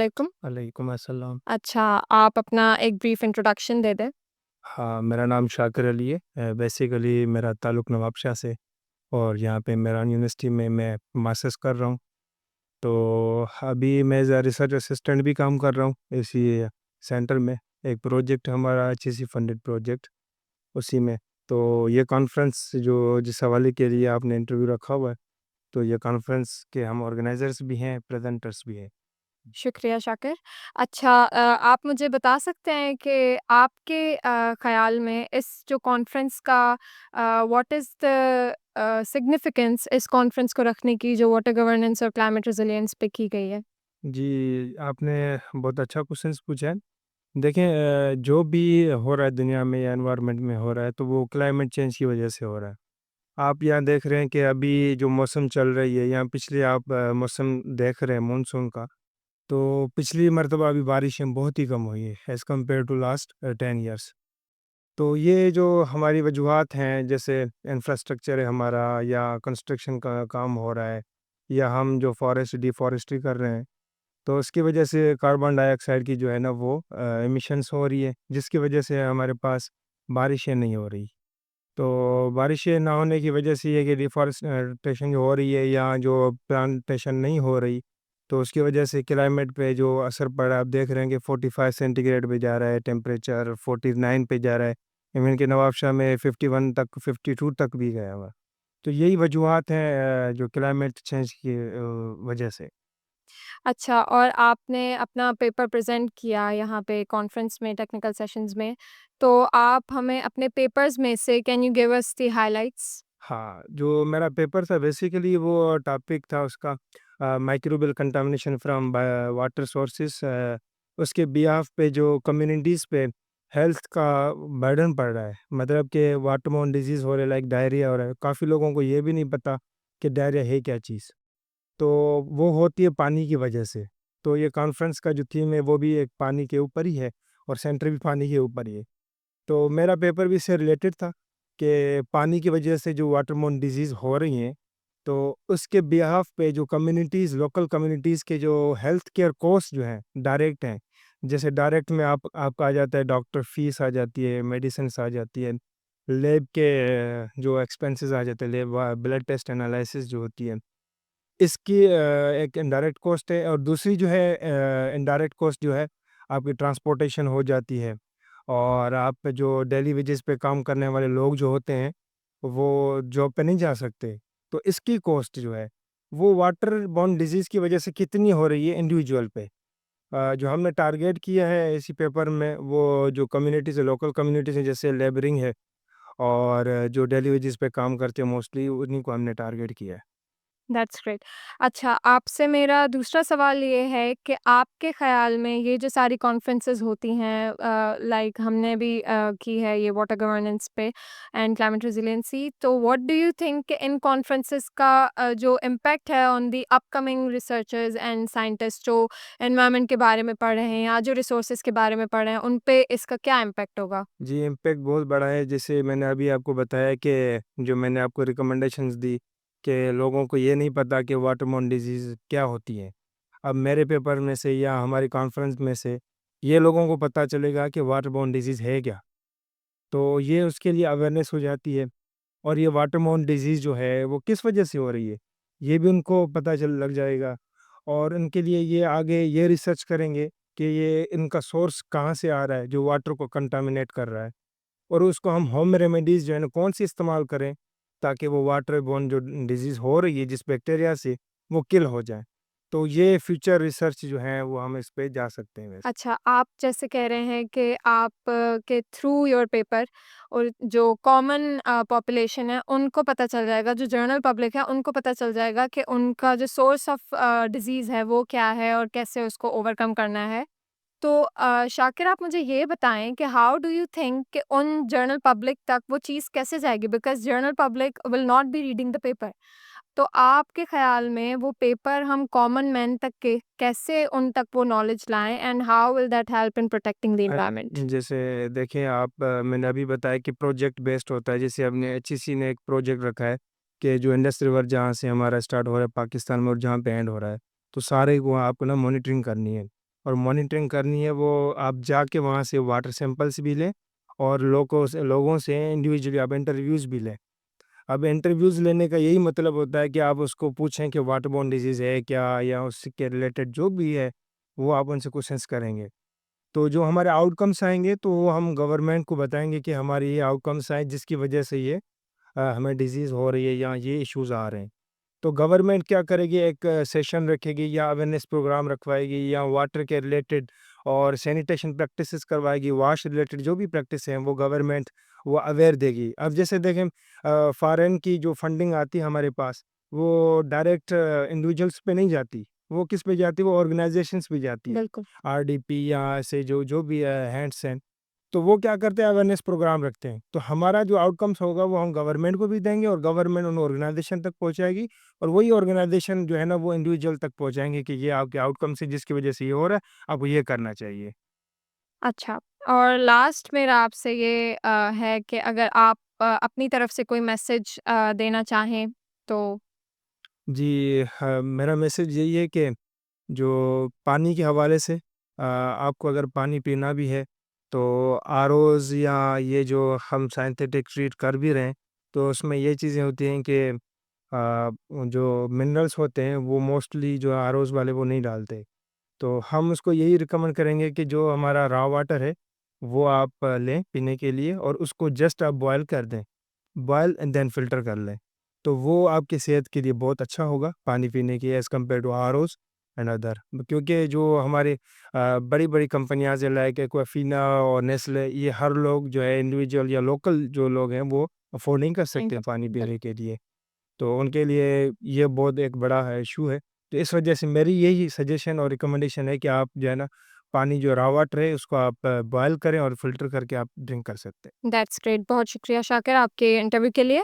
अलैकुम। वालेकुम अस्सलाम। अच्छा, आप अपना एक ब्रीफ इंट्रोडक्शन दे दें। हाँ, मेरा नाम शाकिर अली है। बेसिकली मेरा ताल्लुक़ नवाबशाह से और यहाँ पे मेरान यूनिवर्सिटी में मैं मास्टर्स कर रहा हूँ। तो अभी मैं एज़ अ रिसर्च असिस्टेंट भी काम कर रहा हूँ इसी सेंटर में। एक प्रोजेक्ट हमारा एचईसी फंडेड प्रोजेक्ट उसी में। तो ये कॉन्फ्रेंस जो जिस हवाले के लिए आपने इंटरव्यू रखा हुआ है, तो ये कॉन्फ्रेंस के हम ऑर्गेनाइज़र्स भी हैं, प्रेज़ेंटर्स भी हैं। शुक्रिया शाकिर। अच्छा आप मुझे बता सकते हैं कि आपके ख़्याल में इस जो कॉन्फ्रेंस का व्हाट इज़ द सिग्निफिकेंस इस कॉन्फ्रेंस को रखने की जो वाटर गवर्नेंस और क्लाइमेट रेज़िलियंस पे की गई है? जी, आपने बहुत अच्छा क्वेश्चंस पूछा है। देखें जो भी हो रहा है दुनिया में या एनवायरनमेंट में हो रहा है तो वो क्लाइमेट चेंज की वजह से हो रहा है। आप यहाँ देख रहे हैं कि अभी जो मौसम चल रही है यहाँ पिछले आप मौसम देख रहे हैं मानसून का, तो पिछली मर्तबा अभी बारिशें बहुत ही कम हुई है as compare to last 10 years. तो ये जो हमारी वजूहात हैं जैसे इंफ्रास्ट्रक्चर है हमारा या कंस्ट्रक्शन का काम हो रहा है या हम जो फॉरेस्ट डिफॉरेस्ट्री कर रहे हैं, तो उसकी वजह से कार्बन डाइऑक्साइड की जो है ना वो एमिशंस हो रही है, जिसकी वजह से हमारे पास बारिशें नहीं हो रही। तो बारिशें ना होने की वजह से ये कि डिफॉरेस्टेशन जो हो रही है या जो प्लांटेशन नहीं हो रही, तो उसकी वजह से क्लाइमेट पे जो असर पड़ रहा है, आप देख रहे हैं कि 45 सेंटीग्रेड पे जा रहा है टेम्परेचर, 49 पे जा रहा है। इवन कि नवाबशाह में 51 तक, 52 तक भी गया हुआ। तो यही वजूहात हैं जो क्लाइमेट चेंज की वजह से। अच्छा और आपने अपना पेपर प्रेज़ेंट किया यहाँ पे कॉन्फ्रेंस में टेक्निकल सेशंस में, तो आप हमें अपने पेपर्स में से can you give us the highlights? हाँ, जो मेरा पेपर था बेसिकली वो टॉपिक था उसका microbial contamination from water sources, उसके बिहाफ पे जो कम्युनिटीज़ पे हेल्थ का बर्डन पड़ रहा है। मतलब कि वाटरबोर्न डिजीज़ हो रहा है, लाइक डायरिया हो रहा है। काफ़ी लोगों को ये भी नहीं पता कि डायरिया है क्या चीज़। तो वो होती है पानी की वजह से। तो ये कॉन्फ्रेंस का जो थीम है वो भी एक पानी के ऊपर ही है और सेंटर भी पानी के ऊपर ही है। तो मेरा पेपर भी इससे रिलेटेड था कि पानी की वजह से जो वाटरबोर्न डिजीज़ हो रही हैं, तो उसके बिहाफ़ पे जो कम्युनिटीज़, लोकल कम्युनिटीज़ के जो हेल्थ केयर कॉस्ट जो हैं, डायरेक्ट हैं। जैसे डायरेक्ट में आपका आ जाता है डॉक्टर फ़ीस आ जाती है, मेडिसिन्स आ जाती है, लैब के जो एक्सपेंसेस आ जाते हैं, लैब ब्लड टेस्ट एनालिसिस जो होती है। इसकी एक इनडायरेक्ट कॉस्ट है और दूसरी जो है इनडायरेक्ट कॉस्ट जो है, आपकी ट्रांसपोर्टेशन हो जाती है और आप जो डेली वेजेस पे काम करने वाले लोग जो होते हैं, वो जॉब पे नहीं जा सकते। तो इसकी कॉस्ट जो है, वो वाटर बॉर्न डिजीज़ की वजह से कितनी हो रही है इंडिविजुअल पे। जो हमने टारगेट किया है इसी पेपर में, वो जो कम्युनिटीज़ है, लोकल कम्युनिटीज़ हैं, जैसे लेबरिंग है और जो डेली वेजेस पे काम करते हैं मोस्टली, उन्हीं को हमने टारगेट किया है। That's great. अच्छा, आपसे मेरा दूसरा सवाल ये है कि आपके ख़्याल में ये जो सारी कॉन्फ्रेंसेस होती हैं लाइक हमने भी की है ये वाटर गवर्नेंस पे एंड क्लाइमेट रेज़िलियंसी, तो व्हाट डू यू थिंक कि इन कॉन्फ्रेंसेस का जो इम्पैक्ट है on the upcoming researchers and scientist जो एनवायरनमेंट के बारे में पढ़ रहे हैं या जो रिसोर्सेज़ के बारे में पढ़ रहे हैं, उन पे इसका क्या इम्पैक्ट होगा? जी, इम्पैक्ट बहुत बड़ा है। जैसे मैंने अभी आपको बताया कि जो मैंने आपको रिकमेंडेशंस दी कि लोगों को ये नहीं पता कि वाटरबोर्न डिजीज़ क्या होती है। अब मेरे पेपर में से या हमारी कॉन्फ्रेंस में से ये लोगों को पता चलेगा कि वाटरबोर्न डिजीज़ है क्या। तो ये उसके लिए अवेयरनेस हो जाती है और ये वाटरबोर्न डिजीज़ जो है वो किस वजह से हो रही है, ये भी उनको पता चल लग जाएगा और उनके लिए ये आगे ये रिसर्च करेंगे कि ये इनका सोर्स कहाँ से आ रहा है, जो वाटर को कंटामिनेट कर रहा है। और उसको हम होम रेमेडीज़ जो है ना कौन-सी इस्तेमाल करें, ताकि वो वाटर बोर्न जो डिज़ीज़ हो रही है जिस बैक्टीरिया से, वो किल हो जाए। तो ये फ्यूचर रिसर्च जो है वो हम इस पे जा सकते हैं वैसे। अच्छा, आप जैसे कह रहे हैं कि आप के थ्रू योर पेपर और जो कॉमन पॉपुलेशन है, उनको पता चल जाएगा, जो जनरल पब्लिक है, उनको पता चल जाएगा कि उनका जो सोर्स ऑफ डिज़ीज़ है, वो क्या है और कैसे उसको ओवरकम करना है। तो शाकिर आप मुझे ये बताएँ कि हाउ डू यू थिंक कि उन जनरल पब्लिक तक वो चीज़ कैसे जाएगी? Because general public will not be reading the paper. तो आपके ख़्याल में वो पेपर हम कॉमन मैन तक के कैसे उन तक वो नॉलेज लाएँ and how will that help in protecting the a, environment? जैसे देखें आप मैंने अभी बताया कि प्रोजेक्ट बेस्ड होता है। जैसे हमने एचईसी ने एक प्रोजेक्ट रखा है कि जो इंडस रिवर जहाँ से हमारा स्टार्ट हो रहा है पाकिस्तान में और जहाँ पे एंड हो रहा है, तो सारे को आपको ना मॉनिटरिंग करनी है। और मॉनिटरिंग करनी है, वो आप जाके वहाँ से वाटर सैंपल्स भी लें और लोगों से इंडिविजुअली आप इंटरव्यूज़ भी लें। अब इंटरव्यूज़ लेने का यही मतलब होता है कि आप उसको पूछें कि वाटरबॉर्न डिज़ीज़ है क्या, या उसके रिलेटेड जो भी है, वो आप उनसे क्वेश्चंस करेंगे। तो जो हमारे आउटकम्स आएँगे, तो वो हम गवर्नमेंट को बताएँगे कि हमारे ये आउटकम्स आए, जिसकी वजह से ये हमें डिज़ीज़ हो रही है या ये इश्यूज़ आ रहे हैं। तो गवर्नमेंट क्या करेगी, एक सेशन रखेगी या अवेयरनेस प्रोग्राम रखवाएगी या वाटर के रिलेटेड और सैनिटेशन प्रैक्टिसेस करवाएगी, वॉश रिलेटेड जो भी प्रैक्टिस हैं वो गवर्नमेंट वो अवेयर देगी। अब जैसे देखें, फॉरेन की जो फंडिंग आती है हमारे पास, वो डायरेक्ट इंडिविजुअल्स पे नहीं जाती, वो किस पे जाती है, वो ऑर्गेनाइजेशंस पे जाती है। बिल्कुल। आरडीपी या ऐसे जो जो भी हैंड्स हैं, तो वो क्या करते हैं, अवेयरनेस प्रोग्राम रखते हैं। तो हमारा जो आउटकम्स होगा वो हम गवर्नमेंट को भी देंगे और गवर्नमेंट उन ऑर्गेनाइजेशन तक पहुँचाएगी और वही ऑर्गेनाइजेशन जो है ना, वो इंडिविजुअल तक पहुँचाएँगे कि ये आपके आउटकम्स है, जिसकी वजह से ये हो रहा है, आपको ये करना चाहिए। अच्छा, और लास्ट मेरा आपसे ये है कि अगर आप अपनी तरफ से कोई मैसेज देना चाहें तो? जी, हाँ, मेरा मैसेज यही है कि जो पानी के हवाले से आपको अगर पानी पीना भी है, तो आरओज़ या ये जो हम सिंथेटिक ट्रीट कर भी रहे हैं, तो उसमें ये चीज़ें होती हैं कि जो मिनरल्स होते हैं वो मोस्टली जो आरओज़ वाले वो नहीं डालते। तो हम उसको यही रिकमेंड करेंगे कि जो हमारा रॉ वाटर है, वो आप लें पीने के लिए और उसको जस्ट आप बॉयल कर दें। बॉयल एंड देन फ़िल्टर कर लें। तो वो आपकी सेहत के लिए बहुत अच्छा होगा पानी पीने की as compare to ROs and other. क्योंकि जो हमारे बड़ी-बड़ी कंपनियाँ हैं लाइक एक्वाफिना और नेस्ले, ये हर लोग जो है इंडिविजुअल या लोकल जो लोग हैं वो अफ़ोर्ड नहीं कर नहीं सकते कर हैं पानी सकते, पीने बिल्कुल। के लिए। तो उनके लिए ये बहुत एक बड़ा है इश्यू है। तो इस वजह से मेरी यही सजेशन और रिकमेंडेशन है कि आप जो है ना, पानी जो रॉ वाटर है उसको आप बॉयल करें और फ़िल्टर करके आप ड्रिंक कर सकते हैं। दैट्स ग्रेट, बहुत शुक्रिया शाकिर आपके इंटरव्यू के लिए।